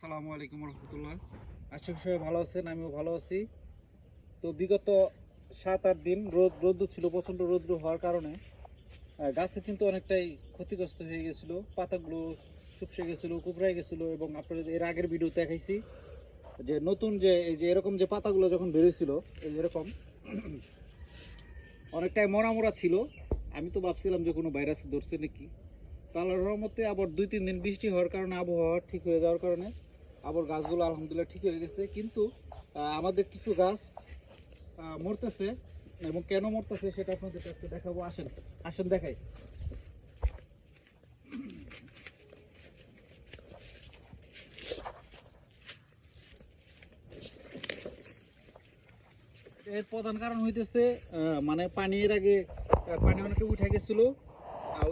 আসসালামু আলাইকুম রহমতুল্লাহ। আশা করি সবাই ভালো আছেন, আমিও ভালো আছি। তো বিগত 7-8 দিন রৌদ্র ছিল, প্রচণ্ড রৌদ্র হওয়ার কারণে গাছে কিন্তু অনেকটাই ক্ষতিগ্রস্ত হয়ে গেছিলো, পাতাগুলো চুপসে গেছিলো, কুকড়ায় গেছিলো। এবং আপনাদের এর আগের ভিডিও দেখাইছি যে নতুন যে এই যে এরকম যে পাতাগুলো যখন বেরোছিল, এই এরকম অনেকটাই মরা মরা ছিল। আমি তো ভাবছিলাম যে কোনো ভাইরাস ধরছে নাকি। তো আল্লাহর রহমতে আবার 2-3 দিন বৃষ্টি হওয়ার কারণে, আবহাওয়া ঠিক হয়ে যাওয়ার কারণে আবার গাছগুলো আলহামদুলিল্লাহ ঠিক হয়ে গেছে। কিন্তু আমাদের কিছু গাছ মরতেছে, এবং কেন মরতেছে সেটা আপনাদের কাছে দেখাবো। আসেন আসেন দেখাই। এর প্রধান কারণ হইতেছে মানে পানির আগে পানি অনেকটা উঠে গেছিলো,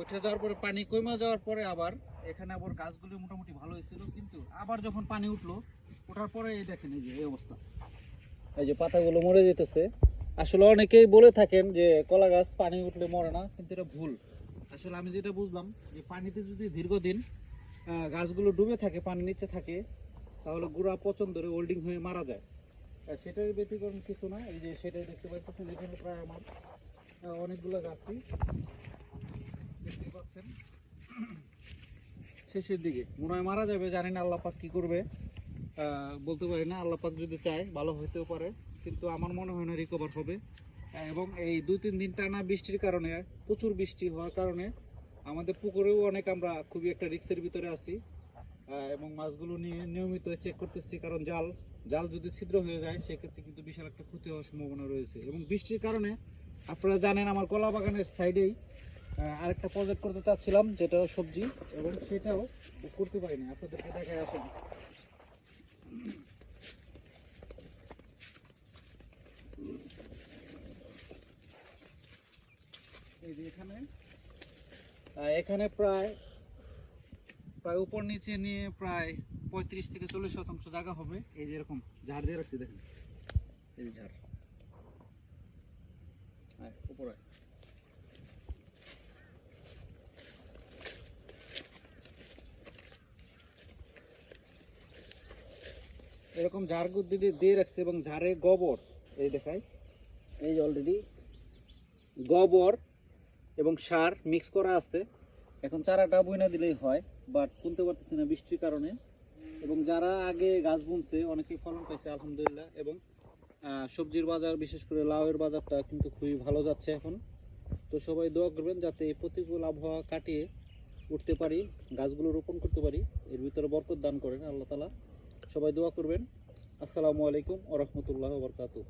উঠে যাওয়ার পরে পানি কমে যাওয়ার পরে আবার এখানে আবার গাছগুলো মোটামুটি ভালো হয়েছিল। কিন্তু আবার যখন পানি উঠলো, ওঠার পরে এই দেখেন এই যে এই অবস্থা, এই যে পাতাগুলো মরে যেতেছে। আসলে অনেকেই বলে থাকেন যে কলা গাছ পানি উঠলে মরে না, কিন্তু এটা ভুল। আসলে আমি যেটা বুঝলাম যে পানিতে যদি দীর্ঘদিন গাছগুলো ডুবে থাকে, পানির নিচে থাকে, তাহলে গুঁড়া পচন ধরে হোল্ডিং হয়ে মারা যায়। সেটার ব্যতিক্রম কিছু না। এই যে সেটাই দেখতে পাচ্ছেন, এখানে প্রায় আমার অনেকগুলো গাছই দেখতে পাচ্ছেন শেষের দিকে মনে হয় মারা যাবে। জানি না আল্লাহ পাক কি করবে, বলতে পারি না। আল্লাহ পাক যদি চায় ভালো হইতেও পারে, কিন্তু আমার মনে হয় না রিকভার হবে। এবং এই 2-3 দিন টানা বৃষ্টির কারণে, প্রচুর বৃষ্টি হওয়ার কারণে আমাদের পুকুরেও অনেক আমরা খুবই একটা রিস্কের ভিতরে আছি। এবং মাছগুলো নিয়ে নিয়মিত চেক করতেছি, কারণ জাল জাল যদি ছিদ্র হয়ে যায় সেক্ষেত্রে কিন্তু বিশাল একটা ক্ষতি হওয়ার সম্ভাবনা রয়েছে। এবং বৃষ্টির কারণে আপনারা জানেন আমার কলা বাগানের সাইডেই আরেকটা প্রজেক্ট করতে চাচ্ছিলাম, যেটা সবজি, এবং সেটাও করতে পারিনি। আপনাদেরকে দেখায় আসেন। এই যে এখানে এখানে প্রায় প্রায় উপর নিচে নিয়ে প্রায় 35-40% জায়গা হবে। এই যে এরকম ঝাড় দিয়ে রাখছি, দেখেন এই যে ঝাড় উপরে। এরকম ঝাড় দিয়ে রাখছে, এবং ঝাড়ে গোবর এই দেখায়, এই যে অলরেডি গোবর এবং সার মিক্স করা আছে। এখন চারাটা বইনা দিলেই হয়, বাট বুনতে পারতেছি না বৃষ্টির কারণে। এবং যারা আগে গাছ বুনছে অনেকেই ফলন পাইছে আলহামদুলিল্লাহ। এবং সবজির বাজার, বিশেষ করে লাউয়ের বাজারটা কিন্তু খুবই ভালো যাচ্ছে এখন। তো সবাই দোয়া করবেন যাতে এই প্রতিকূল আবহাওয়া কাটিয়ে উঠতে পারি, গাছগুলো রোপণ করতে পারি, এর ভিতরে বরকত দান করেন আল্লাহ তাআলা। সবাই দোয়া করবেন। আসসালামু আলাইকুম ওয়া রাহমাতুল্লাহি ওয়া বারাকাতুহু।